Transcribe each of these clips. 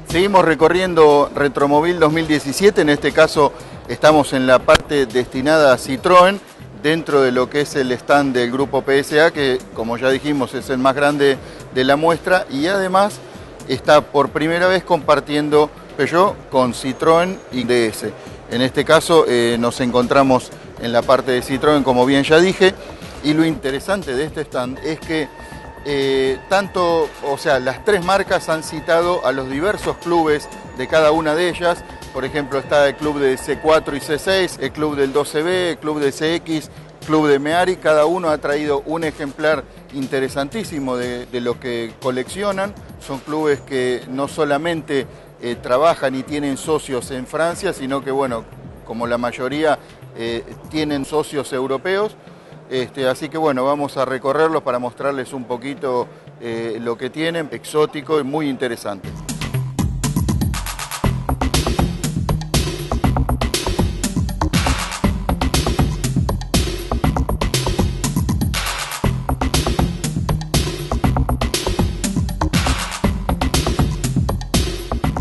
Seguimos recorriendo Retromobil 2017, en este caso estamos en la parte destinada a Citroën, dentro de lo que es el stand del grupo PSA, que como ya dijimos es el más grande de la muestra, y además está por primera vez compartiendo Peugeot con Citroën y DS. En este caso nos encontramos en la parte de Citroën, como bien ya dije, y lo interesante de este stand es que las tres marcas han citado a los diversos clubes de cada una de ellas. Por ejemplo, está el club de C4 y C6, el club del 12B, el club de CX, club de Meari. Cada uno ha traído un ejemplar interesantísimo de lo que coleccionan. Son clubes que no solamente trabajan y tienen socios en Francia, sino que, bueno, como la mayoría, tienen socios europeos. Así que bueno, vamos a recorrerlos para mostrarles un poquito lo que tienen, exótico y muy interesante.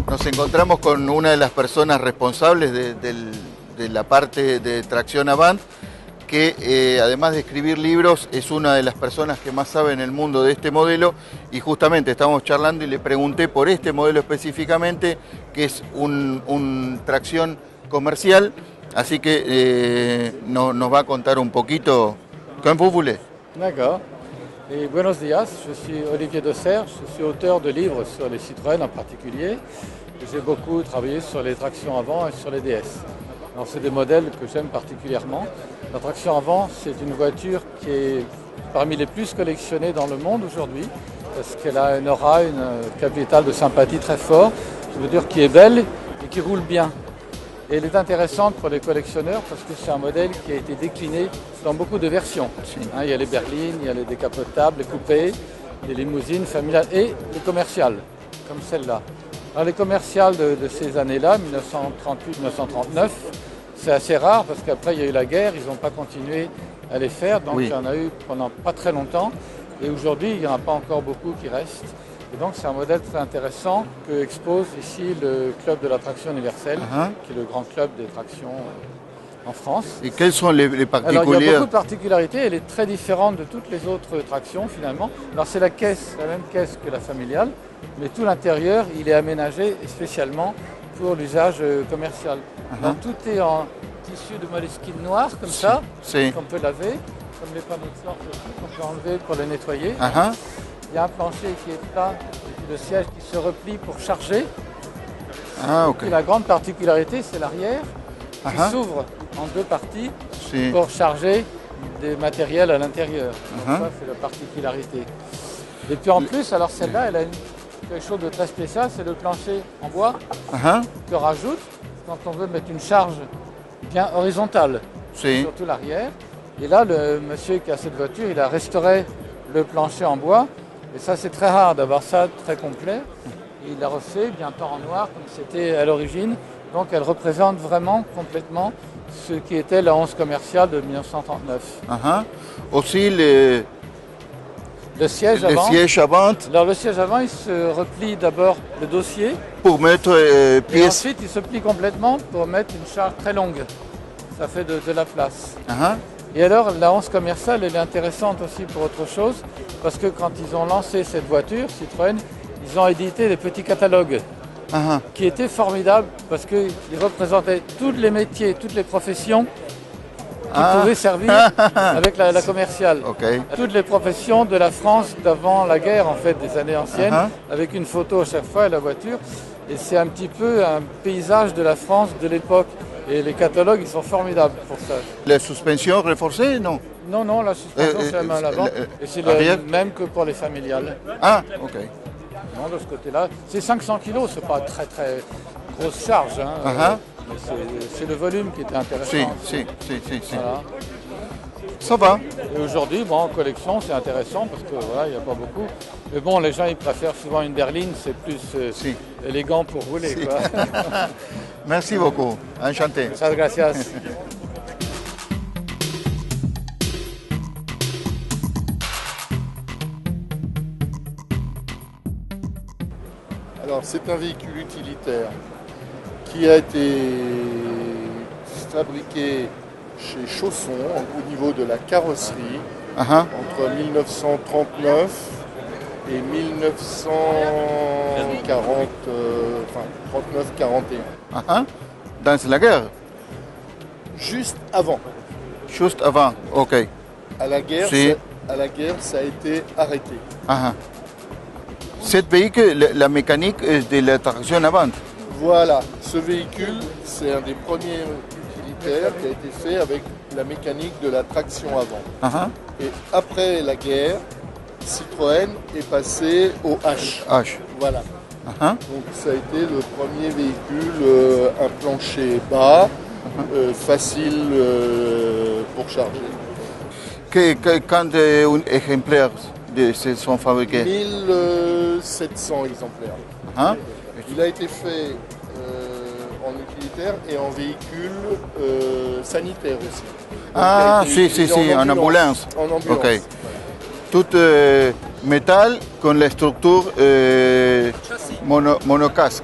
Nos encontramos con una de las personas responsables de la parte de tracción Avant, que además de escribir libros es una de las personas que más sabe en el mundo de este modelo, y justamente estábamos charlando y le pregunté por este modelo específicamente, que es un tracción comercial, así que nos va a contar un poquito. Comme vous voulez. D'accord. Et buenos días, je suis Olivier Dosser, je suis auteur de livres sur les Citroën en particulier. J'ai beaucoup travaillé sur les tractions avant et sur les DS. Alors c'est des modèles que j'aime particulièrement. La traction avant, c'est une voiture qui est parmi les plus collectionnées dans le monde aujourd'hui, parce qu'elle a une aura, une capital de sympathie très fort. Je veux dire qui est belle et qui roule bien. Et elle est intéressante pour les collectionneurs parce que c'est un modèle qui a été décliné dans beaucoup de versions. Il y a les berlines, il y a les décapotables, les coupés, les limousines familiales et les commerciales, comme celle-là. Alors les commerciales de ces années-là, 1938-1939, c'est assez rare parce qu'après il y a eu la guerre, ils n'ont pas continué à les faire, donc il y en a eu pendant pas très longtemps. Et aujourd'hui, il n'y en a pas encore beaucoup qui restent. Et donc c'est un modèle très intéressant que expose ici le club de la traction universelle, qui est le grand club des tractions en France. Et quelles sont les particularités? Alors il y a beaucoup de particularités, elle est très différente de toutes les autres tractions finalement. Alors c'est la même caisse que la familiale, mais tout l'intérieur il est aménagé spécialement pour l'usage commercial. Donc tout est en tissu de moleskine noir comme ça, qu'on peut laver, comme les panneaux de sorte aussi, qu'on peut enlever pour les nettoyer. Il y a un plancher qui est plat, et puis le siège qui se replie pour charger. Et la grande particularité, c'est l'arrière qui s'ouvre en deux parties pour charger des matériels à l'intérieur. Donc ça, c'est la particularité. Et puis en plus, alors celle-là, elle a quelque chose de très spécial, c'est le plancher en bois que rajoute quand on veut mettre une charge bien horizontale, surtout l'arrière. Et là, le monsieur qui a cette voiture, il a restauré le plancher en bois. Et ça, c'est très rare d'avoir ça très complet. Et il l'a refait bien peint en noir comme c'était à l'origine. Donc elle représente vraiment complètement ce qui était la 11 commerciale de 1939. Aussi le siège avant. Alors le siège avant, il se replie d'abord le dossier. Pour mettre et ensuite, il se plie complètement pour mettre une charge très longue. Ça fait de la place. Et alors, la 11 commerciale, elle est intéressante aussi pour autre chose, parce que quand ils ont lancé cette voiture, Citroën, ils ont édité des petits catalogues qui étaient formidables, parce qu'ils représentaient tous les métiers, toutes les professions qui pouvaient servir avec la commerciale. Toutes les professions de la France d'avant la guerre, en fait, des années anciennes, avec une photo à chaque fois et la voiture. Et c'est un petit peu un paysage de la France de l'époque. Et les catalogues, ils sont formidables pour ça. La suspension renforcée, non? Non, la suspension, c'est la main à l'avant. Et c'est le même que pour les familiales. Non, de ce côté-là. C'est 500 kg, c'est pas très grosse charge. Mais c'est le volume qui était intéressant. Voilà. Ça va. Et aujourd'hui, en collection, c'est intéressant parce que voilà, il n'y a pas beaucoup. Mais bon, les gens, ils préfèrent souvent une berline, c'est plus élégant pour rouler. Quoi. Merci beaucoup. Enchanté. Muchas gracias. Alors c'est un véhicule utilitaire qui a été fabriqué chez Chausson au niveau de la carrosserie entre 1939 et 1940, enfin 39-41. Dans la guerre? Juste avant. Juste avant, ok. À la guerre, Sí. Ça a été arrêté. Cet véhicule, la mécanique est de la traction avant. Voilà, ce véhicule, c'est un des premiers utilitaires qui a été fait avec la mécanique de la traction avant. Et après la guerre, Citroën est passé au H. Voilà. Donc ça a été le premier véhicule, un plancher bas, facile pour charger. Quand exemplaires sont fabriqués? 1700 exemplaires. Il a été fait en utilitaire et en véhicule sanitaire aussi. Donc, en ambulance. En ambulance. Ok. Tout métal con la structure monocasque.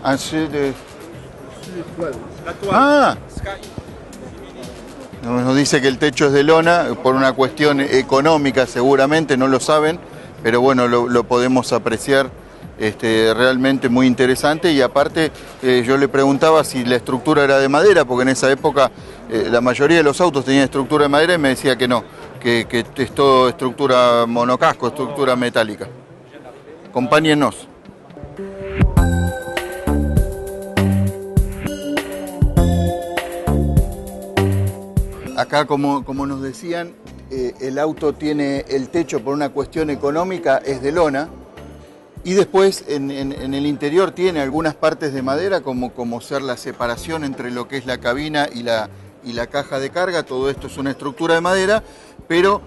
Ensuite, La toile. Nos dice que el techo es de lona por una cuestión económica, seguramente, no lo saben, pero bueno, lo podemos apreciar. Realmente muy interesante, y aparte yo le preguntaba si la estructura era de madera, porque en esa época la mayoría de los autos tenían estructura de madera, y me decía que no, que es todo estructura monocasco, estructura metálica. Acompáñennos. Acá, como nos decían, el auto tiene el techo por una cuestión económica, es de lona. Y después en el interior tiene algunas partes de madera, como ser la separación entre lo que es la cabina y la caja de carga. Todo esto es una estructura de madera, pero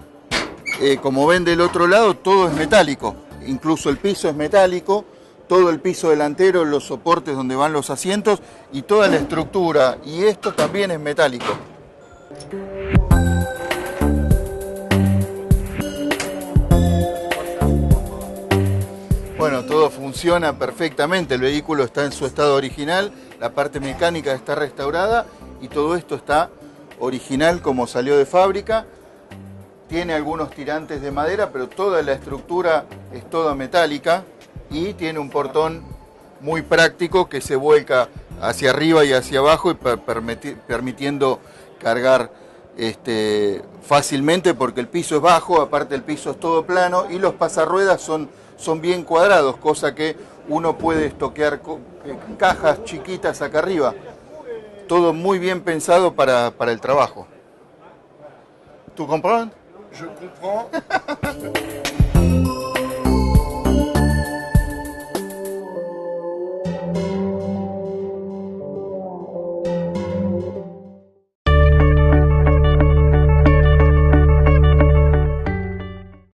como ven del otro lado, todo es metálico. Incluso el piso es metálico, todo el piso delantero, los soportes donde van los asientos y toda la estructura. Y esto también es metálico. Bueno, todo funciona perfectamente, el vehículo está en su estado original, la parte mecánica está restaurada y todo esto está original como salió de fábrica. Tiene algunos tirantes de madera, pero toda la estructura es toda metálica, y tiene un portón muy práctico que se vuelca hacia arriba y hacia abajo, y permitiendo cargar fácilmente, porque el piso es bajo, aparte el piso es todo plano y los pasarruedas son bien cuadrados, cosa que uno puede estoquear cajas chiquitas acá arriba. Todo muy bien pensado para el trabajo. ¿Tú compras? Je comprends.